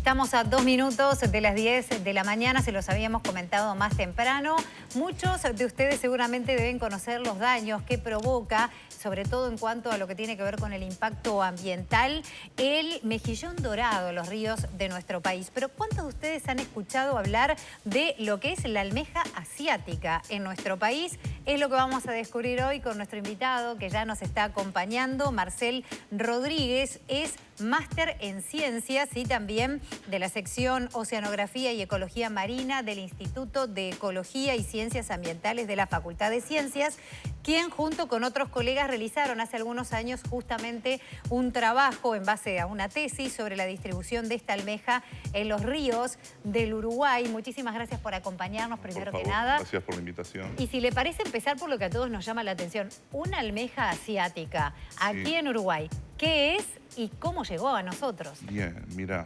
Estamos a 2 minutos de las 10 de la mañana, se los habíamos comentado más temprano. Muchos de ustedes seguramente deben conocer los daños que provoca, sobre todo en cuanto a lo que tiene que ver con el impacto ambiental, el mejillón dorado en los ríos de nuestro país. Pero ¿cuántos de ustedes han escuchado hablar de lo que es la almeja asiática en nuestro país? Es lo que vamos a descubrir hoy con nuestro invitado que ya nos está acompañando, Marcel Rodríguez. Es máster en ciencias y también de la sección Oceanografía y Ecología Marina del Instituto de Ecología y Ciencias Ambientales de la Facultad de Ciencias, quien junto con otros colegas realizaron hace algunos años justamente un trabajo en base a una tesis sobre la distribución de esta almeja en los ríos del Uruguay. Muchísimas gracias por acompañarnos, primero que nada. Gracias por la invitación. Y si le parece empezar por lo que a todos nos llama la atención, una almeja asiática aquí en Uruguay, ¿qué es y cómo llegó a nosotros? Bien, mira,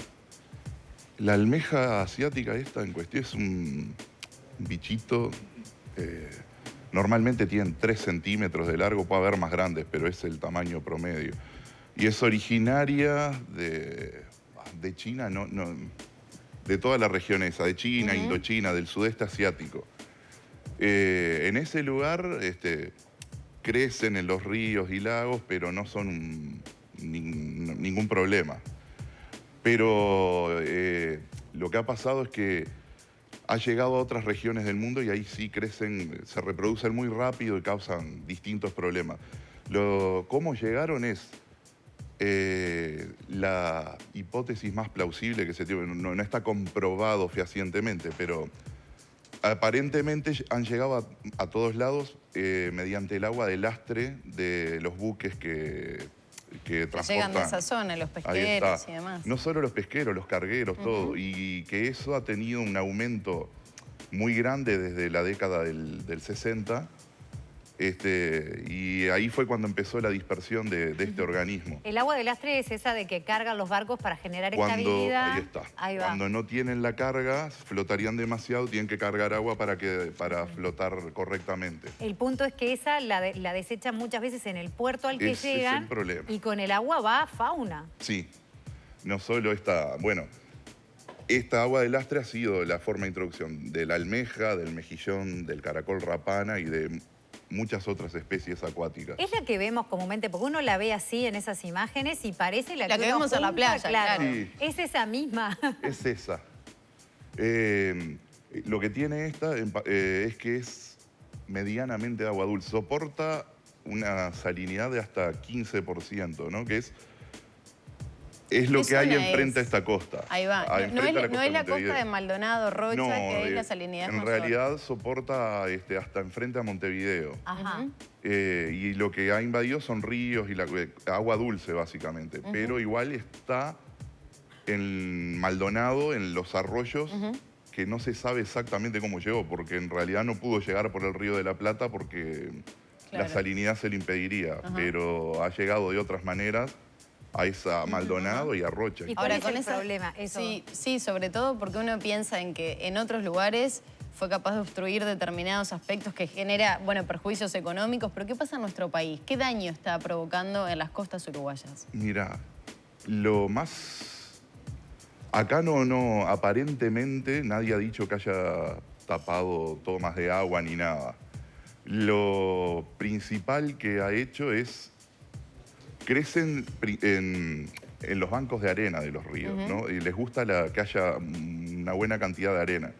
la almeja asiática esta en cuestión es un bichito, normalmente tienen 3 centímetros de largo, puede haber más grandes, pero es el tamaño promedio. Y es originaria de China, de toda la región esa, de China, Indochina, del sudeste asiático. En ese lugar crecen en los ríos y lagos, pero no son ningún problema. Pero lo que ha pasado es que ha llegado a otras regiones del mundo y ahí sí crecen, se reproducen muy rápido y causan distintos problemas. Cómo llegaron es la hipótesis más plausible que se tiene, no está comprobado fehacientemente, pero aparentemente han llegado a todos lados mediante el agua de lastre de los buques que transportan. Llegan de esa zona, los pesqueros y demás. No solo los pesqueros, los cargueros, todo. Y que eso ha tenido un aumento muy grande desde la década del 60. Y ahí fue cuando empezó la dispersión de este organismo. El agua de lastre es esa de que cargan los barcos para generar estabilidad. Ahí está. Ahí va. Cuando no tienen la carga, flotarían demasiado, tienen que cargar agua para flotar correctamente. El punto es que esa la desechan muchas veces en el puerto al que llegan. Es el problema. Y con el agua va fauna. Sí, no solo esta... Bueno, esta agua de lastre ha sido la forma de introducción de la almeja, del mejillón, del caracol rapana y de muchas otras especies acuáticas. Es la que vemos comúnmente, porque uno la ve así en esas imágenes y parece la que vemos en la playa, claro. Sí. Es esa misma. Es esa. Lo que tiene esta es que es medianamente agua dulce. Soporta una salinidad de hasta 15%, ¿no? Que es lo que hay enfrente a esta costa. Ahí va. No es la costa de Maldonado, Rocha, no, que ahí la salinidad es en realidad soporta hasta enfrente a Montevideo. Ajá. Y lo que ha invadido son ríos y agua dulce, básicamente. Pero igual está en Maldonado, en los arroyos, que no se sabe exactamente cómo llegó, porque en realidad no pudo llegar por el Río de la Plata porque la salinidad se le impediría. Pero ha llegado de otras maneras a esa Maldonado y a Rocha. ¿Y cuál es el problema? Eso. Sí, sobre todo porque uno piensa en que en otros lugares fue capaz de obstruir determinados aspectos que genera, perjuicios económicos. Pero ¿qué pasa en nuestro país? ¿Qué daño está provocando en las costas uruguayas? Mira, lo más... Acá aparentemente nadie ha dicho que haya tapado tomas de agua ni nada. Lo principal que ha hecho es... Crecen en los bancos de arena de los ríos, ¿no? Y les gusta que haya una buena cantidad de arena.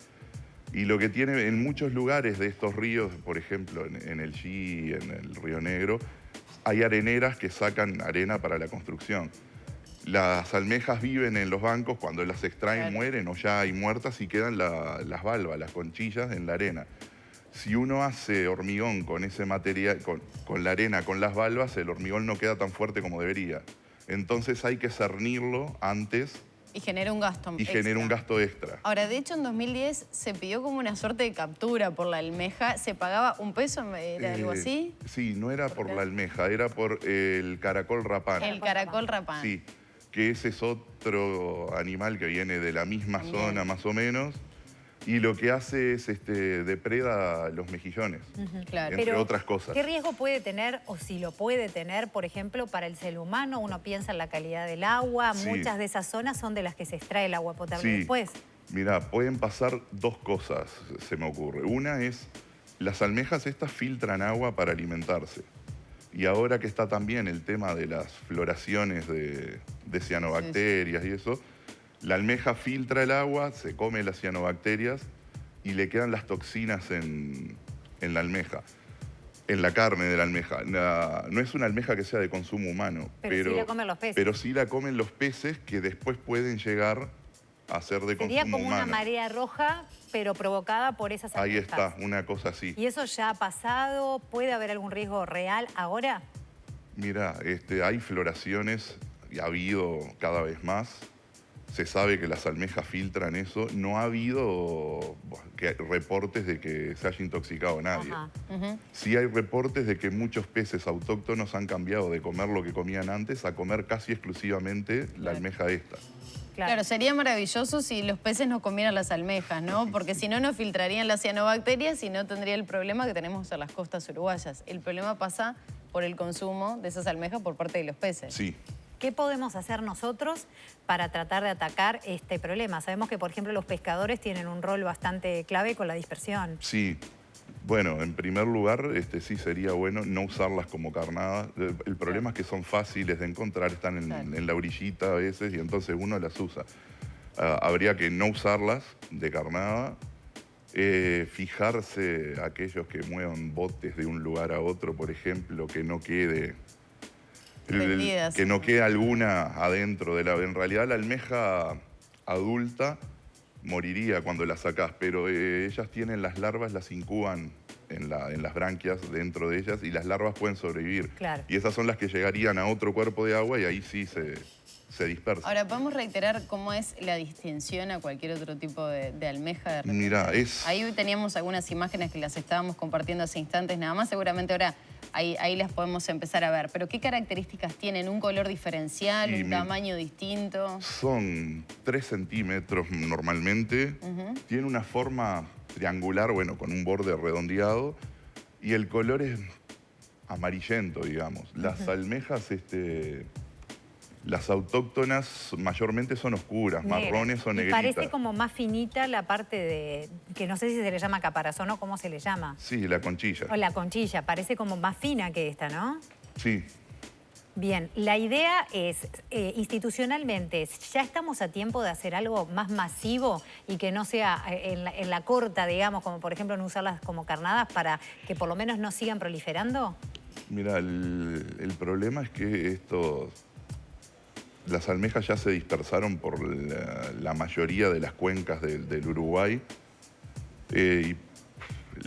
Y lo que tiene en muchos lugares de estos ríos, por ejemplo, en el Chi, en el Río Negro, hay areneras que sacan arena para la construcción. Las almejas viven en los bancos, cuando las extraen mueren o ya hay muertas y quedan las valvas, las conchillas en la arena. Si uno hace hormigón con ese material, con la arena, con las valvas, el hormigón no queda tan fuerte como debería. Entonces hay que cernirlo antes. Y genera un gasto extra. Genera un gasto extra. Ahora, de hecho, en 2010 se pidió como una suerte de captura por la almeja. ¿Se pagaba $1? ¿Era algo así? Sí, no era por la almeja, era por el caracol rapana. El caracol rapana. Sí, que ese es otro animal que viene de la misma zona, más o menos. Y lo que hace es depreda los mejillones, Claro. entre otras cosas. ¿Qué riesgo puede tener, o si lo puede tener, por ejemplo, para el ser humano? Uno piensa en la calidad del agua. Sí. Muchas de esas zonas son de las que se extrae el agua potable Sí. después. Mira, pueden pasar dos cosas, se me ocurre. Una es, las almejas estas filtran agua para alimentarse. Y ahora que está también el tema de las floraciones de cianobacterias y eso, la almeja filtra el agua, se come las cianobacterias y le quedan las toxinas en la almeja, en la carne de la almeja. No es una almeja que sea de consumo humano, Pero sí la comen los peces. Pero sí la comen los peces que después pueden llegar a ser de Sería consumo como humano. una marea roja, pero provocada por esas Ahí almejas. está, una cosa así. ¿Y eso ya ha pasado? ¿Puede haber algún riesgo real ahora? Mira, hay floraciones y ha habido cada vez más. Se sabe que las almejas filtran eso. No ha habido reportes de que se haya intoxicado a nadie. Ajá. Sí hay reportes de que muchos peces autóctonos han cambiado de comer lo que comían antes a comer casi exclusivamente la almeja esta. Claro, sería maravilloso si los peces no comieran las almejas, ¿no? Porque si no, no filtrarían las cianobacterias y no tendría el problema que tenemos en las costas uruguayas. El problema pasa por el consumo de esas almejas por parte de los peces. Sí. ¿Qué podemos hacer nosotros para tratar de atacar este problema? Sabemos que, por ejemplo, los pescadores tienen un rol bastante clave con la dispersión. Sí. Bueno, en primer lugar, sí sería bueno no usarlas como carnada. El problema es que son fáciles de encontrar, están en la orillita a veces y entonces uno las usa. Habría que no usarlas de carnada, fijarse aquellos que muevan botes de un lugar a otro, por ejemplo, que no quede... que no quede alguna adentro de la... En realidad la almeja adulta moriría cuando la sacás, pero ellas tienen las larvas, las incuban en las branquias dentro de ellas y las larvas pueden sobrevivir. Claro. Y esas son las que llegarían a otro cuerpo de agua y ahí sí se dispersan. Ahora, ¿podemos reiterar cómo es la distinción a cualquier otro tipo de almeja? De repente? Mira, Ahí teníamos algunas imágenes que las estábamos compartiendo hace instantes nada más. Seguramente ahora ahí las podemos empezar a ver. Pero ¿qué características tienen? ¿Un color diferencial? ¿Un tamaño distinto? Son 3 centímetros normalmente. Tiene una forma triangular, bueno, con un borde redondeado. Y el color es amarillento, digamos. Las almejas... Las autóctonas mayormente son oscuras, marrones o negritas. Parece como más finita la parte de, que no sé si se le llama caparazón o cómo se le llama. Sí, la conchilla. O la conchilla, parece como más fina que esta, ¿no? Sí. Bien, la idea es, institucionalmente, ¿ya estamos a tiempo de hacer algo más masivo y que no sea en la corta, digamos, como por ejemplo no usarlas como carnadas para que por lo menos no sigan proliferando? Mira, el problema es que las almejas ya se dispersaron por la mayoría de las cuencas del Uruguay y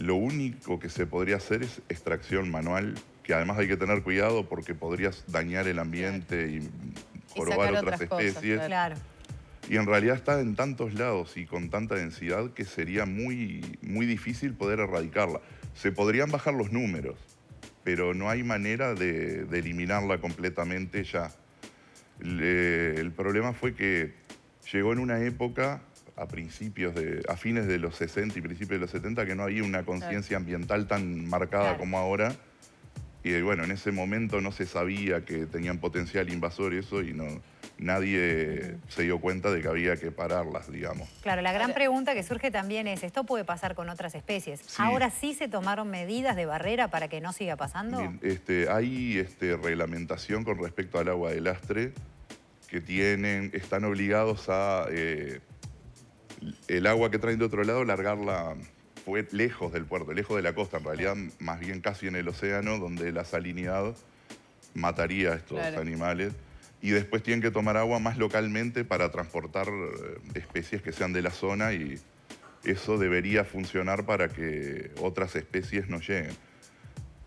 lo único que se podría hacer es extracción manual, que además hay que tener cuidado porque podrías dañar el ambiente y jorobar otras especies. Claro. Y en realidad está en tantos lados y con tanta densidad que sería muy difícil poder erradicarla. Se podrían bajar los números, pero no hay manera de eliminarla completamente ya. El problema fue que llegó en una época, a fines de los 60 y principios de los 70, que no había una conciencia ambiental tan marcada como ahora. Y bueno, en ese momento no se sabía que tenían potencial invasor eso y nadie se dio cuenta de que había que pararlas, digamos. Claro, la gran pregunta que surge también es, ¿esto puede pasar con otras especies? Sí. ¿Ahora sí se tomaron medidas de barrera para que no siga pasando? Bien, hay reglamentación con respecto al agua de lastre que están obligados a el agua que traen de otro lado largarla lejos del puerto, lejos de la costa, en realidad más bien casi en el océano, donde la salinidad mataría a estos animales. Y después tienen que tomar agua más localmente para transportar especies que sean de la zona y eso debería funcionar para que otras especies no lleguen.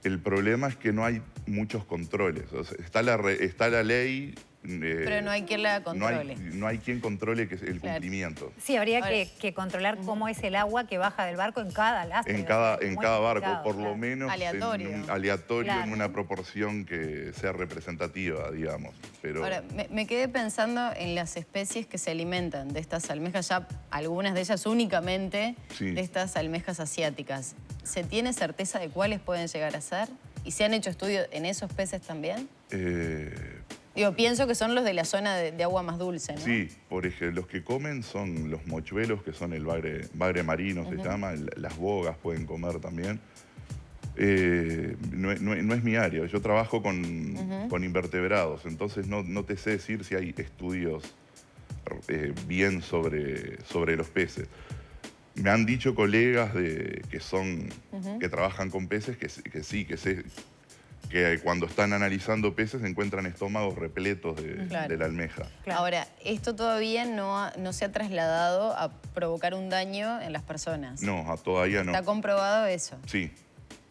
El problema es que no hay muchos controles. O sea, está la ley Pero no hay quien la controle. No hay quien controle el Claro. cumplimiento. Sí, habría que controlar cómo es el agua que baja del barco en cada lastre. En o cada, sea, en muy cada barco, complicado, por claro. lo menos Aleatorio. aleatorio Claro. en una proporción que sea representativa, digamos. Pero Ahora, me quedé pensando en las especies que se alimentan de estas almejas, ya algunas de ellas únicamente Sí. de estas almejas asiáticas. ¿Se tiene certeza de cuáles pueden llegar a ser? ¿Y se han hecho estudios en esos peces también? Digo, pienso que son los de la zona de agua más dulce, ¿no? sí, por ejemplo, los que comen son los mochuelos, que son el bagre marino, se llama, las bogas pueden comer también. No es mi área, yo trabajo con invertebrados, entonces no te sé decir si hay estudios bien sobre los peces. Me han dicho colegas que trabajan con peces que cuando están analizando peces encuentran estómagos repletos Claro. de la almeja. Claro. Ahora, esto todavía no se ha trasladado a provocar un daño en las personas. No, todavía no. ¿Está comprobado eso? Sí,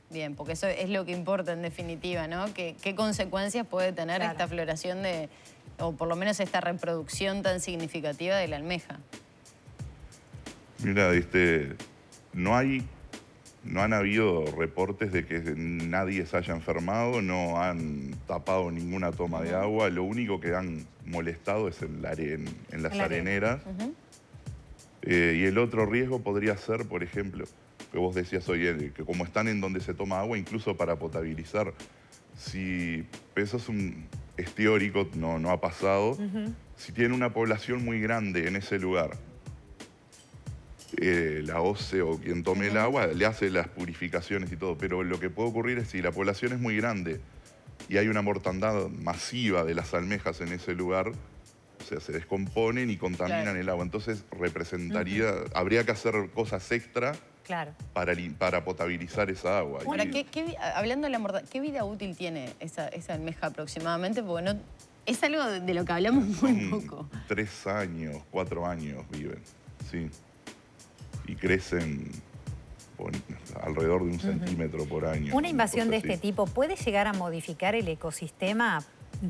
Bien, porque eso es lo que importa en definitiva, ¿no? ¿Qué consecuencias puede tener Claro. esta floración o por lo menos esta reproducción tan significativa de la almeja? mira, no han habido reportes de que nadie se haya enfermado, no han tapado ninguna toma de agua, lo único que han molestado es en las En la arena. areneras. Y el otro riesgo podría ser, por ejemplo, que vos decías hoy, que como están en donde se toma agua, incluso para potabilizar, eso es teórico, no ha pasado, si tienen una población muy grande en ese lugar, la OCE o quien tome el agua le hace las purificaciones y todo, pero lo que puede ocurrir es si la población es muy grande y hay una mortandad masiva de las almejas en ese lugar, o sea, se descomponen y contaminan Claro. el agua. Entonces habría que hacer cosas extra Claro. para potabilizar esa agua. Ahora, Y- hablando de la mortandad, ¿qué vida útil tiene esa almeja aproximadamente? Porque no, es algo de lo que hablamos muy poco. 3 años, 4 años viven, sí. Y crecen alrededor de 1 centímetro por año. Una invasión de cosa este así. tipo puede llegar a modificar el ecosistema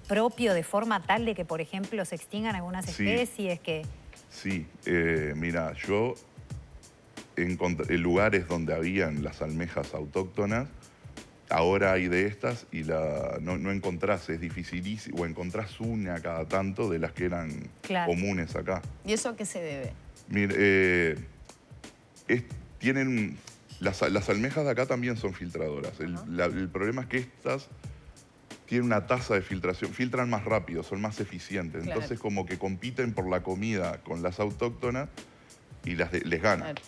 propio de forma tal de que, por ejemplo, se extingan algunas Sí. especies que... Sí, mira, yo encontré lugares donde habían las almejas autóctonas, ahora hay de estas y no encontrás, es dificilísimo, o encontrás una cada tanto de las que eran Claro. comunes acá. ¿Y eso a qué se debe? Mire, las almejas de acá también son filtradoras. El problema es que estas tienen una tasa de filtración, filtran más rápido, son más eficientes. Claro. Entonces como que compiten por la comida con las autóctonas y les ganan. Claro.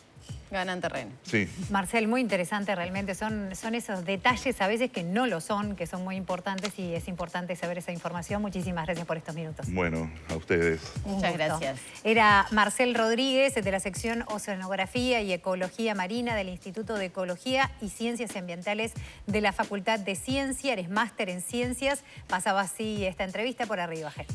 Ganan terreno. Sí. Marcel, muy interesante realmente. Son esos detalles a veces que no lo son, que son muy importantes y es importante saber esa información. Muchísimas gracias por estos minutos. Bueno, a ustedes. Un Muchas gusto. gracias. Era Marcel Rodríguez de la sección Oceanografía y Ecología Marina del Instituto de Ecología y Ciencias Ambientales de la Facultad de Ciencia. Eres máster en Ciencias. Pasaba así esta entrevista por Arriba G.